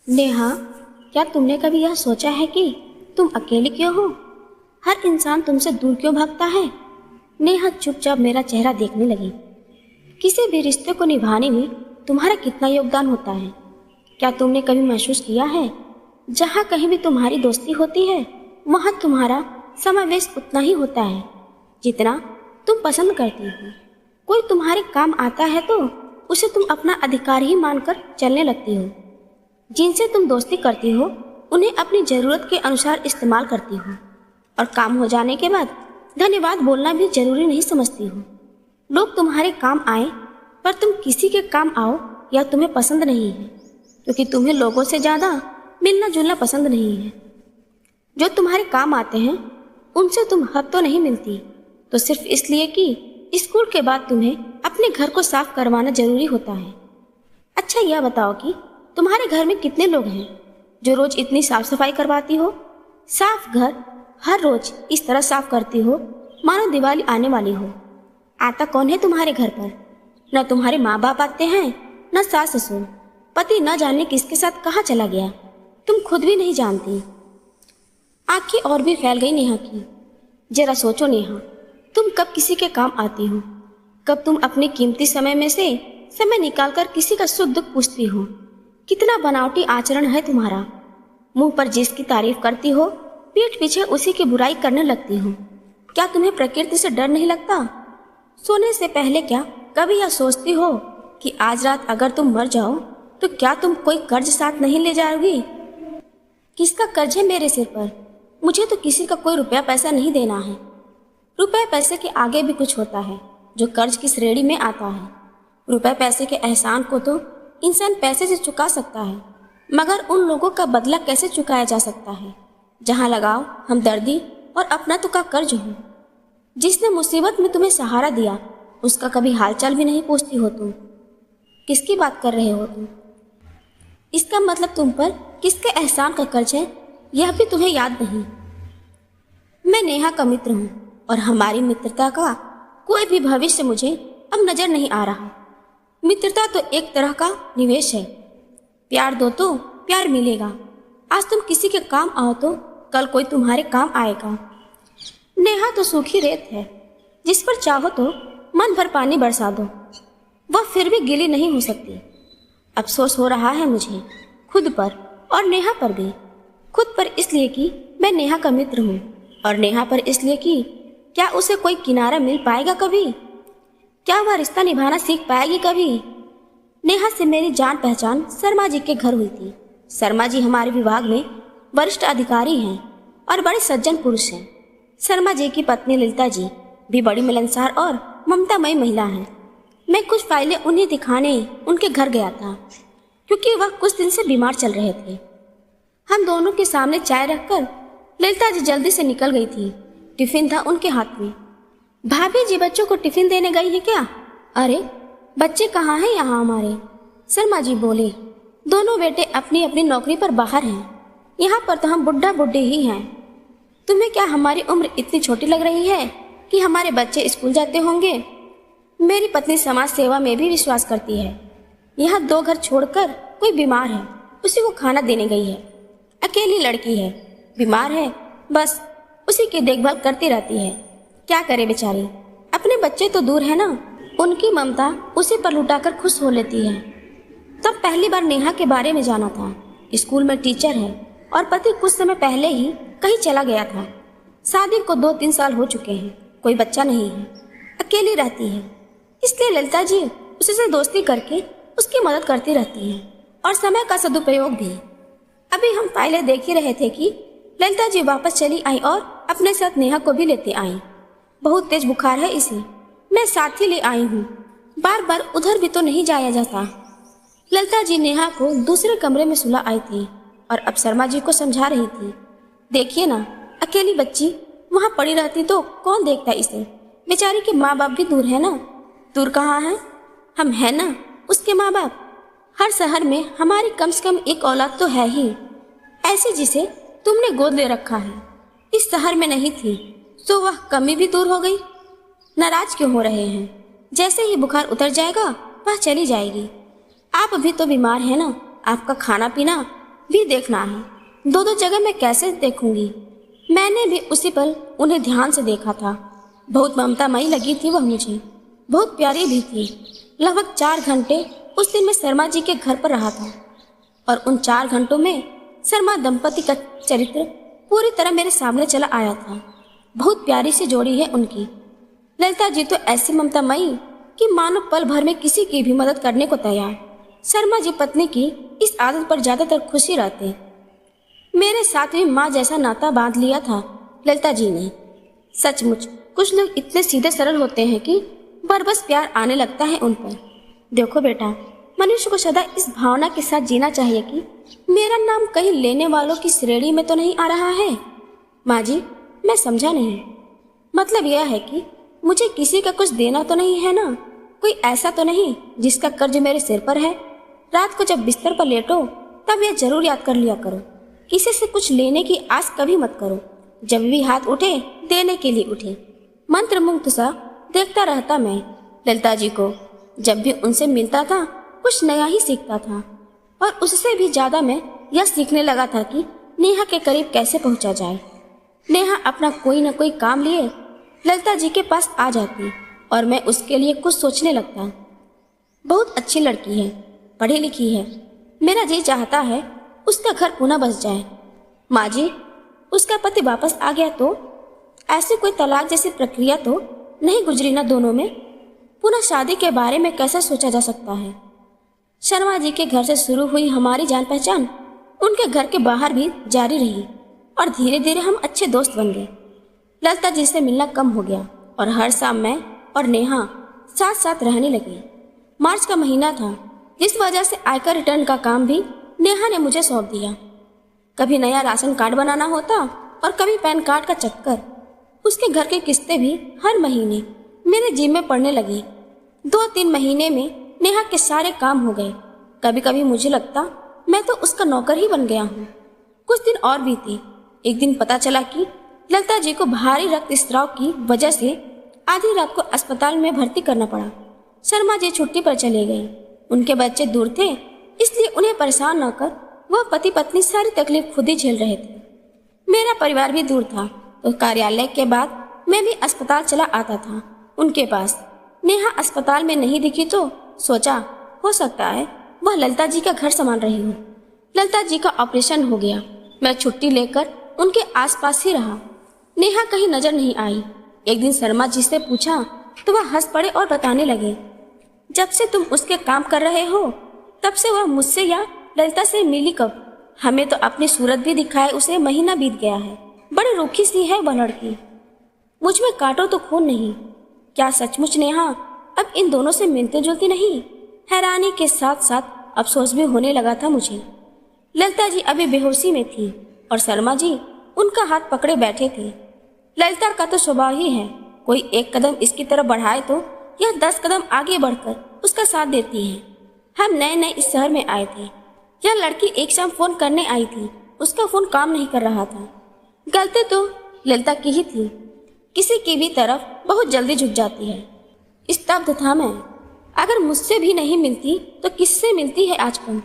नेहा, क्या तुमने कभी यह सोचा है कि तुम अकेली क्यों हो? हर इंसान तुमसे दूर क्यों भागता है? नेहा चुपचाप मेरा चेहरा देखने लगी। किसी भी रिश्ते को निभाने में तुम्हारा कितना योगदान होता है? क्या तुमने कभी महसूस किया है, जहाँ कहीं भी तुम्हारी दोस्ती होती है वहाँ तुम्हारा समावेश उतना ही होता है जितना तुम पसंद करती हो। कोई तुम्हारे काम आता है तो उसे तुम अपना अधिकार ही मानकर चलने लगती हो। जिनसे तुम दोस्ती करती हो उन्हें अपनी ज़रूरत के अनुसार इस्तेमाल करती हो और काम हो जाने के बाद धन्यवाद बोलना भी जरूरी नहीं समझती हो। लोग तुम्हारे काम आए पर तुम किसी के काम आओ यह तुम्हें पसंद नहीं है, क्योंकि तुम्हें लोगों से ज़्यादा मिलना जुलना पसंद नहीं है। जो तुम्हारे काम आते हैं उनसे तुम हफ्तों नहीं मिलती, तो सिर्फ इसलिए कि स्कूल के बाद तुम्हें अपने घर को साफ करवाना जरूरी होता है। अच्छा यह बताओ कि तुम्हारे घर में कितने लोग हैं जो रोज इतनी साफ सफाई करवाती हो? साफ घर हर रोज इस तरह साफ करती हो मानो दिवाली आने वाली हो। आता कौन है तुम्हारे घर पर? न तुम्हारे माँ बाप आते हैं, न सास ससुर। पति न जाने किसके साथ कहाँ चला गया, तुम खुद भी नहीं जानती। आंखें और भी फैल गई नेहा की। जरा सोचो नेहा, तुम कब किसी के काम आती हो? कब तुम अपने कीमती समय में से समय निकालकर किसी का सुख दुख पूछती हो? कितना बनावटी आचरण है तुम्हारा। मुंह पर जिसकी तारीफ करती हो पीठ पीछे उसी की बुराई करने लगती हो। क्या तुम्हें प्रकृति से डर नहीं लगता? सोने से पहले क्या कभी यह सोचती हो कि आज रात अगर तुम मर जाओ तो क्या तुम कोई कर्ज साथ नहीं ले जाओगी? किसका कर्ज है मेरे सिर पर? मुझे तो किसी का कोई रुपया पैसा नहीं देना है। रुपए पैसे के आगे भी कुछ होता है जो कर्ज की श्रेणी में आता है। रुपए पैसे के एहसान को तो इंसान पैसे से चुका सकता है, मगर उन लोगों का बदला कैसे चुकाया जा सकता है जहाँ लगाओ हमदर्दी और अपनात्व का कर्ज हो। जिसने मुसीबत में तुम्हें सहारा दिया उसका कभी हालचाल भी नहीं पूछती हो तुम। किसकी बात कर रहे हो तुम? इसका मतलब तुम पर किसके एहसान का कर्ज है यह भी तुम्हें याद नहीं। मैं नेहा का मित्र हूँ और हमारी मित्रता का कोई भी भविष्य मुझे अब नजर नहीं आ रहा। मित्रता तो एक तरह का निवेश है। प्यार दो तो प्यार मिलेगा। आज तुम किसी के काम आओ तो कल कोई तुम्हारे काम आएगा। नेहा तो सूखी रेत है, जिस पर चाहो तो मन भर पानी बरसा दो, वह फिर भी गीली नहीं हो सकती। अफसोस हो रहा है मुझे खुद पर और नेहा पर भी। खुद पर इसलिए कि मैं नेहा का मित्र हूँ, और नेहा पर इसलिए कि क्या उसे कोई किनारा मिल पाएगा कभी? क्या वह रिश्ता निभाना सीख पाएगी कभी? नेहा से मेरी जान पहचान शर्मा जी के घर हुई थी। शर्मा जी हमारे विभाग में वरिष्ठ अधिकारी हैं और बड़े सज्जन पुरुष हैं। शर्मा जी की पत्नी ललिता जी भी बड़ी मिलनसार और ममतामयी महिला हैं। मैं कुछ फाइलें उन्हें दिखाने उनके घर गया था, क्योंकि वह कुछ दिन से बीमार चल रहे थे। हम दोनों के सामने चाय रखकर ललिता जी जल्दी से निकल गई थी। टिफिन था उनके हाथ में। भाभी जी बच्चों को टिफिन देने गई है क्या? अरे बच्चे कहाँ हैं यहाँ हमारे? शर्मा जी बोले, दोनों बेटे अपनी अपनी नौकरी पर बाहर हैं। यहाँ पर तो हम बुढ़ा बुढ़ी ही हैं। तुम्हें क्या हमारी उम्र इतनी छोटी लग रही है कि हमारे बच्चे स्कूल जाते होंगे? मेरी पत्नी समाज सेवा में भी विश्वास करती है। यहाँ 2 घर छोड़कर कोई बीमार है, उसी को खाना देने गई है। अकेली लड़की है, बीमार है, बस उसी की देखभाल करती रहती है। क्या करे बेचारी, अपने बच्चे तो दूर है ना, उनकी ममता उसी पर लुटाकर खुश हो लेती है। तब पहली बार नेहा के बारे में जाना था। स्कूल में टीचर है और पति कुछ समय पहले ही कहीं चला गया था। शादी को 2-3 साल हो चुके हैं, कोई बच्चा नहीं है, अकेली रहती है। इसलिए ललिता जी उससे दोस्ती करके उसकी मदद करती रहती है और समय का सदुपयोग भी। अभी हम फाइलें देख ही रहे थे कि ललिता जी वापस चली आई और अपने साथ नेहा को भी लेते आई। बहुत तेज बुखार है इसे, मैं साथ ही ले आई हूँ। बार बार उधर भी तो नहीं जाया जाता। ललिता जी नेहा को दूसरे कमरे में सुला आई थी और अब शर्मा जी को समझा रही थी। देखिए ना, अकेली बच्ची वहाँ पड़ी रहती तो कौन देखता इसे? बेचारी के माँ बाप भी दूर है ना। दूर कहाँ है, हम है ना उसके माँ बाप। हर शहर में हमारी कम से कम एक औलाद तो है ही, ऐसी जिसे तुमने गोद ले रखा है। इस शहर में नहीं थी तो वह कमी भी दूर हो गई। नाराज क्यों हो रहे हैं? जैसे ही बुखार उतर जाएगा वह चली जाएगी। आप अभी तो बीमार है ना, आपका खाना पीना भी देखना है। दो दो जगह मैं कैसे देखूंगी? मैंने भी उसी पल उन्हें ध्यान से देखा था। बहुत ममतामयी लगी थी वह मुझे, बहुत प्यारी भी थी। लगभग 4 घंटे उस दिन मैं शर्मा जी के घर पर रहा था और उन 4 घंटों में शर्मा दंपति का चरित्र पूरी तरह मेरे सामने चला आया था। बहुत प्यारी सी जोड़ी है उनकी। ललिता जी तो ऐसी ममतामयी कि मानो पल भर में किसी की भी मदद करने को तैयार। शर्मा जी पत्नी की इस आदत पर ज्यादातर खुशी रहते। मेरे साथ भी माँ जैसा नाता बांध लिया था ललिता जी ने। सचमुच कुछ लोग इतने सीधे सरल होते हैं कि बरबस प्यार आने लगता है उन पर। देखो बेटा, मनुष्य को सदा इस भावना के साथ जीना चाहिए कि मेरा नाम कहीं लेने वालों की श्रेणी में तो नहीं आ रहा है। माँ जी, मैं समझा नहीं। मतलब यह है कि मुझे किसी का कुछ देना तो नहीं है ना? कोई ऐसा तो नहीं जिसका कर्ज मेरे सिर पर है? रात को जब बिस्तर पर लेटो तब यह जरूर याद कर लिया करो, किसी से कुछ लेने की आस कभी मत करो। जब भी हाथ उठे देने के लिए उठे। मंत्र मुग्ध सा देखता रहता मैं ललिता जी को। जब भी उनसे मिलता था कुछ नया ही सीखता था और उससे भी ज्यादा मैं यह सीखने लगा था कि नेहा के करीब कैसे पहुंचा जाए। नेहा अपना कोई न कोई काम लिए ललिता जी के पास आ जाती और मैं उसके लिए कुछ सोचने लगता। बहुत अच्छी लड़की है, पढ़ी लिखी है। मेरा जी चाहता है उसका घर पुनः बस जाए। माँ जी, उसका पति वापस आ गया तो? ऐसी कोई तलाक जैसी प्रक्रिया तो नहीं गुजरी ना दोनों में? पुनः शादी के बारे में कैसे सोचा जा सकता है? शर्मा जी के घर से शुरू हुई हमारी जान पहचान उनके घर के बाहर भी जारी रही और धीरे धीरे हम अच्छे दोस्त बन गए। ललिता जी से मिलना कम हो गया और हर शाम मैं और नेहा साथ साथ रहने लगे। मार्च का महीना था, जिस वजह से आयकर रिटर्न का काम भी नेहा ने मुझे सौंप दिया। कभी नया राशन कार्ड बनाना होता और कभी पैन कार्ड का चक्कर। उसके घर की किस्तें भी हर महीने मेरे जिम्मे पड़ने लगी। 2-3 महीने में नेहा के सारे काम हो गए। कभी कभी मुझे लगता मैं तो उसका नौकर ही बन गया हूँ। कुछ दिन और बीते। एक दिन पता चला कि ललिता जी को भारी रक्तस्राव की वजह से आधी रात को अस्पताल में भर्ती करना पड़ा। शर्मा जी छुट्टी पर चले गए। उनके बच्चे दूर थे, इसलिए उन्हें परेशान न कर वह पति पत्नी सारी तकलीफ खुद ही झेल रहे थे। मेरा परिवार भी दूर था तो कार्यालय के बाद मैं भी अस्पताल चला आता था उनके पास। नेहा अस्पताल में नहीं दिखी तो सोचा हो सकता है वह ललिता जी का घर संभाल रही हो। ललिता जी का ऑपरेशन हो गया। मैं छुट्टी लेकर उनके आसपास ही रहा। नेहा कहीं नजर नहीं आई। एक दिन शर्मा जी से पूछा तो वह हंस पड़े और बताने लगे, जब से तुम उसके काम कर रहे हो तब से वह मुझसे या ललिता से मिली कब? हमें तो अपनी सूरत भी दिखाए उसे महीना बीत गया है। बड़ी रूखी सी है वह लड़की। मुझ में काटो तो खून नहीं। क्या सचमुच नेहा अब इन दोनों से मिलती जुलती नहीं? हैरानी के साथ साथ अफसोस भी होने लगा था मुझे। ललिता जी अभी बेहोशी में थी और शर्मा जी उनका हाथ पकड़े बैठे थे। ललिता का तो स्वभाव ही है, कोई एक कदम इसकी तरफ बढ़ाए तो यह 10 कदम आगे बढ़कर उसका साथ देती है। हम नए नए इस शहर में आए थे। यह लड़की एक शाम फोन करने आई थी। उसका फोन काम नहीं कर रहा था। गलती तो ललिता की ही थी। किसी की भी तरफ बहुत जल्दी झुक जाती है। स्तब्ध था मैं। अगर मुझसे भी नहीं मिलती तो किससे मिलती है आजकल?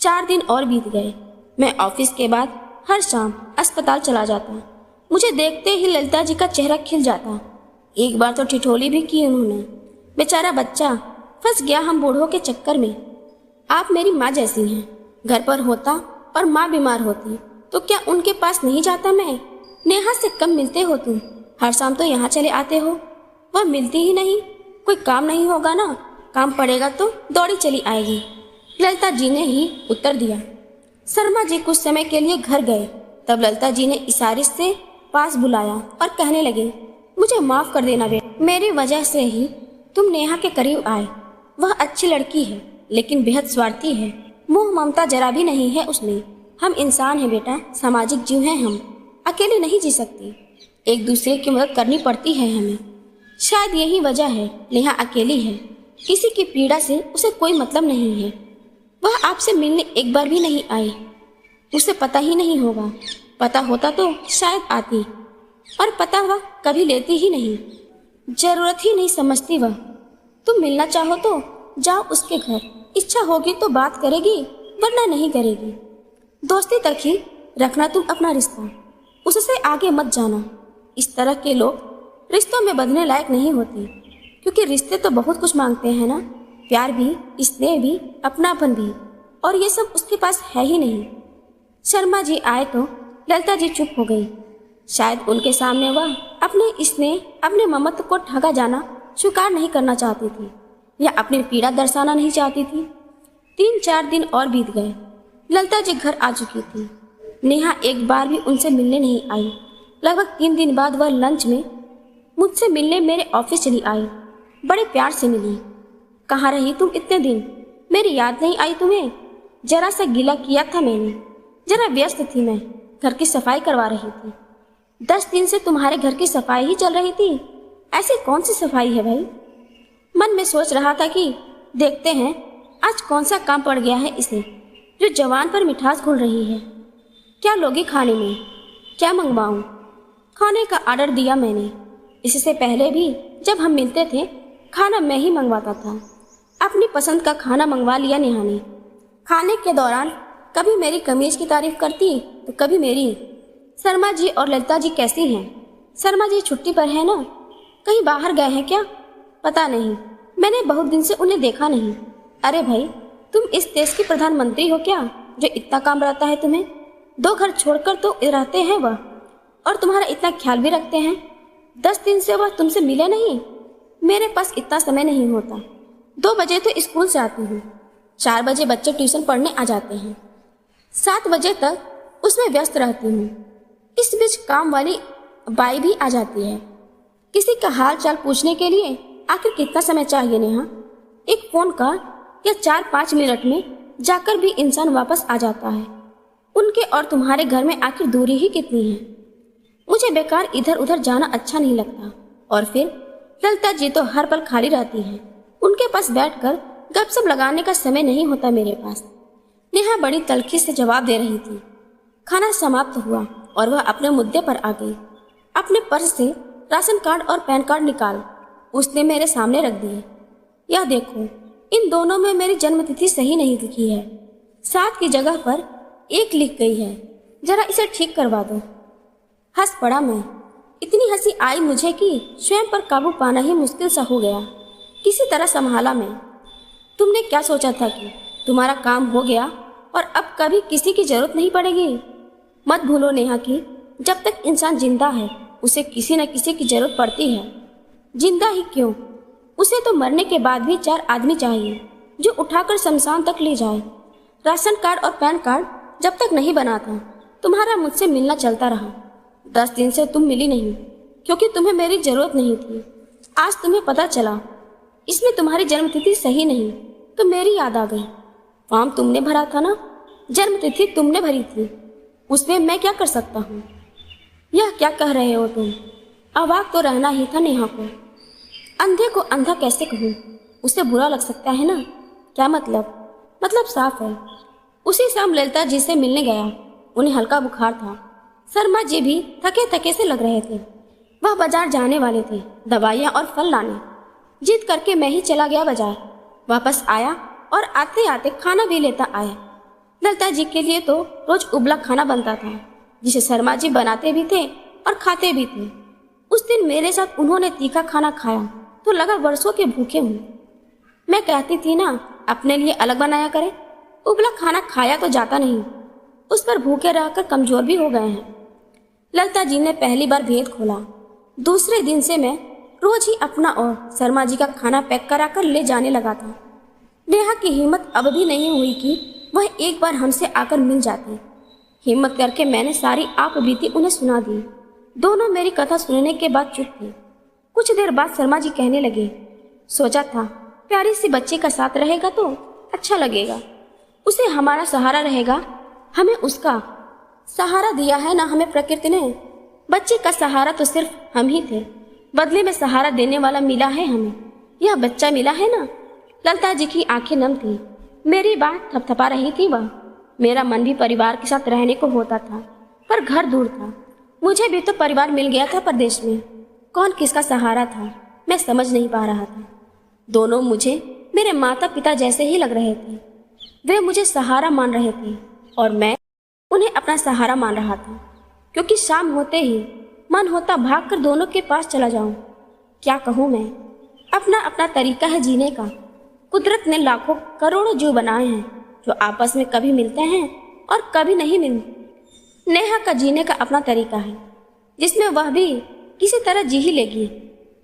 4 दिन और बीत गए। मैं ऑफिस के बाद हर शाम अस्पताल चला जाता। मुझे देखते ही ललिता जी का चेहरा खिल जाता। एक बार तो ठिठोली भी की उन्होंने। बेचारा बच्चा फंस गया हम बूढ़ों के चक्कर में। आप मेरी माँ जैसी हैं। घर पर होता और माँ बीमार होती तो क्या उनके पास नहीं जाता मैं? नेहा से कम मिलते हो तुम? हर शाम तो यहाँ चले आते हो। वह मिलती ही नहीं। कोई काम नहीं होगा ना? काम पड़ेगा तो दौड़ी चली आएगी। ललिता जी ने ही उत्तर दिया। शर्मा जी कुछ समय के लिए घर गए। तब ललिता जी ने इशारे से पास बुलाया और कहने लगे, मुझे माफ कर देना बेटा, मेरी वजह से ही तुम नेहा के करीब आए। वह अच्छी लड़की है लेकिन बेहद स्वार्थी है। मोह ममता जरा भी नहीं है उसमें। हम इंसान हैं बेटा, सामाजिक जीव हैं हम। अकेले नहीं जी सकते, एक दूसरे की मदद करनी पड़ती है हमें। शायद यही वजह है नेहा अकेली है। किसी की पीड़ा से उसे कोई मतलब नहीं है। वह आपसे मिलने एक बार भी नहीं आई। उसे पता ही नहीं होगा। पता होता तो शायद आती, और पता वह कभी लेती ही नहीं। जरूरत ही नहीं समझती वह। तुम मिलना चाहो तो जाओ उसके घर। इच्छा होगी तो बात करेगी, वरना नहीं करेगी। दोस्ती तक ही रखना तुम अपना रिश्ता, उससे आगे मत जाना। इस तरह के लोग रिश्तों में बंधने लायक नहीं होते, क्योंकि रिश्ते तो बहुत कुछ मांगते हैं ना, प्यार भी, स्नेह भी, अपनापन भी, और ये सब उसके पास है ही नहीं। शर्मा जी आए तो ललिता जी चुप हो गई। शायद उनके सामने वह अपने स्नेह, अपने ममत्व को ठगा जाना स्वीकार नहीं करना चाहती थी, या अपनी पीड़ा दर्शाना नहीं चाहती थी। 3-4 दिन और बीत गए। ललिता जी घर आ चुकी थी। नेहा एक बार भी उनसे मिलने नहीं आई। लगभग 3 दिन बाद वह लंच में मुझसे मिलने मेरे ऑफिस चली आई। बड़े प्यार से मिली। कहाँ रही तुम इतने दिन? मेरी याद नहीं आई तुम्हें? जरा सा गिला किया था मैंने। जरा व्यस्त थी मैं, घर की सफाई करवा रही थी। 10 दिन से तुम्हारे घर की सफाई ही चल रही थी। ऐसी कौन सी सफाई है भाई? मन में सोच रहा था कि देखते हैं आज कौन सा काम पड़ गया है इसे, जो जवान पर मिठास घुल रही है। क्या लोगी खाने में? क्या मंगवाऊं? खाने का ऑर्डर दिया मैंने। इससे पहले भी जब हम मिलते थे खाना मैं ही मंगवाता था। अपनी पसंद का खाना मंगवा लिया नेहा ने। खाने के दौरान कभी मेरी कमीज की तारीफ करती तो कभी मेरी। शर्मा जी और ललिता जी कैसी हैं? शर्मा जी छुट्टी पर है ना? कहीं बाहर गए हैं क्या? पता नहीं, मैंने बहुत दिन से उन्हें देखा नहीं। अरे भाई, तुम इस देश की प्रधानमंत्री हो क्या, जो इतना काम रहता है तुम्हें? 2 घर छोड़कर तो रहते हैं वह, और तुम्हारा इतना ख्याल भी रखते हैं। 10 दिन से वह तुमसे मिले नहीं? मेरे पास इतना समय नहीं होता। 2 बजे तो स्कूल से आती हूँ, 4 बजे बच्चे ट्यूशन पढ़ने आ जाते हैं, 7 बजे तक उसमें व्यस्त रहती हूँ। इस बीच काम वाली बाई भी आ जाती है। किसी का हाल चाल पूछने के लिए आखिर कितना समय चाहिए नेहा? एक फोन कॉल या 4-5 मिनट में जाकर भी इंसान वापस आ जाता है। उनके और तुम्हारे घर में आखिर दूरी ही कितनी है? मुझे बेकार इधर उधर जाना अच्छा नहीं लगता। और फिर ललिता जी तो हर पल खाली रहती है। उनके पास बैठकर गपशप लगाने का समय नहीं होता मेरे पास। नेहा बड़ी तल्खी से जवाब दे रही थी। खाना समाप्त हुआ और वह अपने मुद्दे पर आ गई। अपने पर्स से राशन कार्ड और पैन कार्ड निकाल उसने मेरे सामने रख दिए। यह देखो, इन दोनों में मेरी जन्मतिथि सही नहीं लिखी है। 7 की जगह पर 1 लिख गई है। जरा इसे ठीक करवा दो। हंस पड़ा मैं। इतनी हंसी आई मुझे कि स्वयं पर काबू पाना ही मुश्किल सा हो गया। किसी तरह संभाला मैं। तुमने क्या सोचा था कि तुम्हारा काम हो गया और अब कभी किसी की जरूरत नहीं पड़ेगी? मत भूलो नेहा कि जब तक इंसान जिंदा है उसे किसी न किसी की जरूरत पड़ती है। जिंदा ही क्यों, उसे तो मरने के बाद भी 4 आदमी चाहिए जो उठाकर शमशान तक ले जाए। राशन कार्ड और पैन कार्ड जब तक नहीं बना था तुम्हारा मुझसे मिलना चलता रहा। 10 दिन से तुम मिली नहीं क्योंकि तुम्हें मेरी जरूरत नहीं थी। आज तुम्हें पता चला इसमें तुम्हारी जन्मतिथि सही नहीं तो मेरी याद आ गई। फॉर्म तुमने भरा था ना, जन्मतिथि तुमने भरी थी, उसमें मैं क्या कर सकता हूँ? यह क्या कह रहे हो तुम? अवाक तो रहना ही था नेहा को। अंधे को अंधा कैसे कहूँ? उसे बुरा लग सकता है ना। क्या मतलब? मतलब साफ है। उसी शाम ललिता जी से मिलने गया। उन्हें हल्का बुखार था। शर्मा जी भी थके थके से लग रहे थे। वह बाजार जाने वाले थे, दवाइयाँ और फल लाने। जिद करके मैं ही चला गया बाजार। वापस आया और आते आते खाना भी लेता आया। ललिता जी के लिए तो रोज उबला खाना बनता था, जिसे शर्मा जी बनाते भी थे और खाते भी थे। उस दिन मेरे साथ उन्होंने तीखा खाना खाया तो लगा वर्षों के भूखे हूँ। मैं कहती थी ना अपने लिए अलग बनाया करे। उबला खाना खाया तो जाता नहीं, उस पर भूखे रहकर कमजोर भी हो गए हैं। ललिता जी ने पहली बार भेद खोला। दूसरे दिन से मैं रोज ही अपना और शर्मा जी का खाना पैक कराकर ले जाने लगा था। नेहा की हिम्मत अब भी नहीं हुई कि वह एक बार हमसे आकर मिल जाती। हिम्मत करके मैंने सारी आप बीती उन्हें सुना दी। दोनों मेरी कथा सुनने के बाद चुप थे। कुछ देर बाद शर्मा जी कहने लगे, सोचा था प्यारी सी बच्ची का साथ रहेगा तो अच्छा लगेगा। उसे हमारा सहारा रहेगा। हमें उसका सहारा दिया है ना हमें प्रकृति ने। बच्चे का सहारा तो सिर्फ हम ही थे, बदले में सहारा देने वाला मिला है हमें। यह बच्चा मिला है ना। ललिता जी की आंखें नम थी। मेरी बात थपथपा रही थी वह। मेरा मन भी परिवार के साथ रहने को होता था, पर घर दूर था। मुझे भी तो परिवार मिल गया था परदेश में। कौन किसका सहारा था मैं समझ नहीं पा रहा था। दोनों मुझे मेरे माता पिता जैसे ही लग रहे थे। वे मुझे सहारा मान रहे थे और मैं उन्हें अपना सहारा मान रहा था, क्योंकि शाम होते ही मन होता भागकर दोनों के पास चला जाऊं। क्या कहूँ मैं, अपना अपना तरीका है जीने का। कुदरत ने लाखों करोड़ों जीव बनाए हैं जो आपस में कभी मिलते हैं और कभी नहीं मिलते। नेहा का जीने का अपना तरीका है जिसमें वह भी किसी तरह जी ही लेगी।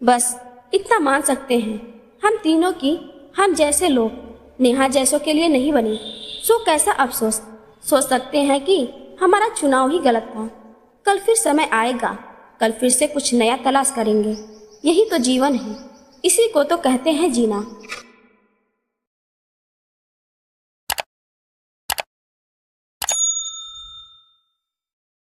बस इतना मान सकते हैं हम तीनों की हम जैसे लोग नेहा जैसों के लिए नहीं बने। सो कैसा अफसोस। सोच सकते हैं कि हमारा चुनाव ही गलत था। कल फिर समय आएगा, कल फिर से कुछ नया तलाश करेंगे। यही तो जीवन है, इसी को तो कहते हैं जीना।